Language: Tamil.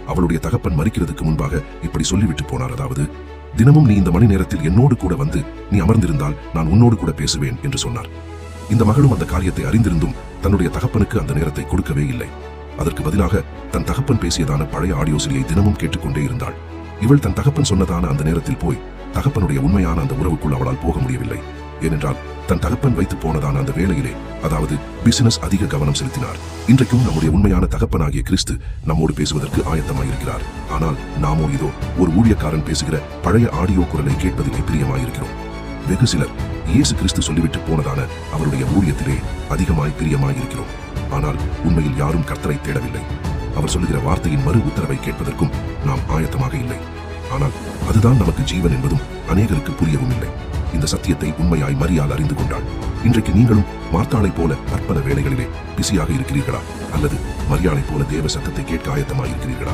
அவளுடைய தகப்பன் மரிக்கிறதுக்கு முன்பாக இப்படி சொல்லிவிட்டு போனார். அதாவது, தினமும் நீ இந்த மணி நேரத்தில் என்னோடு கூட வந்து நீ அமர்ந்திருந்தால் நான் உன்னோடு கூட பேசுவேன் என்று சொன்னார். இந்த மகளும் அந்த காரியத்தை அறிந்திருந்தும் தன்னுடைய தகப்பனுக்கு அந்த நேரத்தை கொடுக்கவே இல்லை. அதற்கு பதிலாக தன் தகப்பன் பேசியதான பழைய ஆடியோ சிடியை தினமும் கேட்டுக்கொண்டே இருந்தாள். இவள் தன் தகப்பன் சொன்னதான அந்த நேரத்தில் போய் தகப்பனுடைய உண்மையான அந்த உறவுக்குள் அவளால் போக முடியவில்லை. ஏனென்றால் தன் தகப்பன் வைத்து போனதான அந்த வேலையிலே, அதாவது பிசினஸ், அதிக கவனம் செலுத்தினார். இன்றைக்கும் நம்முடைய உண்மையான தகப்பனாகிய கிறிஸ்து நம்மோடு பேசுவதற்கு ஆயத்தமாயிருக்கிறார். ஆனால் நாமோ இதோ ஒரு ஊழியக்காரன் பேசுகிற பழைய ஆடியோ குரலை கேட்பதிலே பிரியமாயிருக்கிறோம். வெகு சிலர் இயேசு கிறிஸ்து சொல்லிவிட்டு போனதான அவருடைய ஊழியத்திலே அதிகமாய் பிரியமாயிருக்கிறோம். ஆனால் உண்மையில் யாரும் கர்த்தரை தேடவில்லை. அவர் சொல்லுகிற வார்த்தையின் மறு உத்தரவை கேட்பதற்கும் நாம் ஆயத்தமாக இல்லை. ஆனால் அதுதான் நமக்கு ஜீவன் என்பதும் அநேகருக்கு புரியவும் இல்லை. இந்த சத்தியத்தை உண்மையாய் மரியாள் அறிந்து கொண்டாள். இன்றைக்கு நீங்களும் மார்த்தாளை போல பற்பல வேளைகளிலே பிஸியாக இருக்கிறீர்களா? அல்லது மரியாளை போல தேவ சத்தத்தை கேட்க ஆயத்தமாக இருக்கிறீர்களா?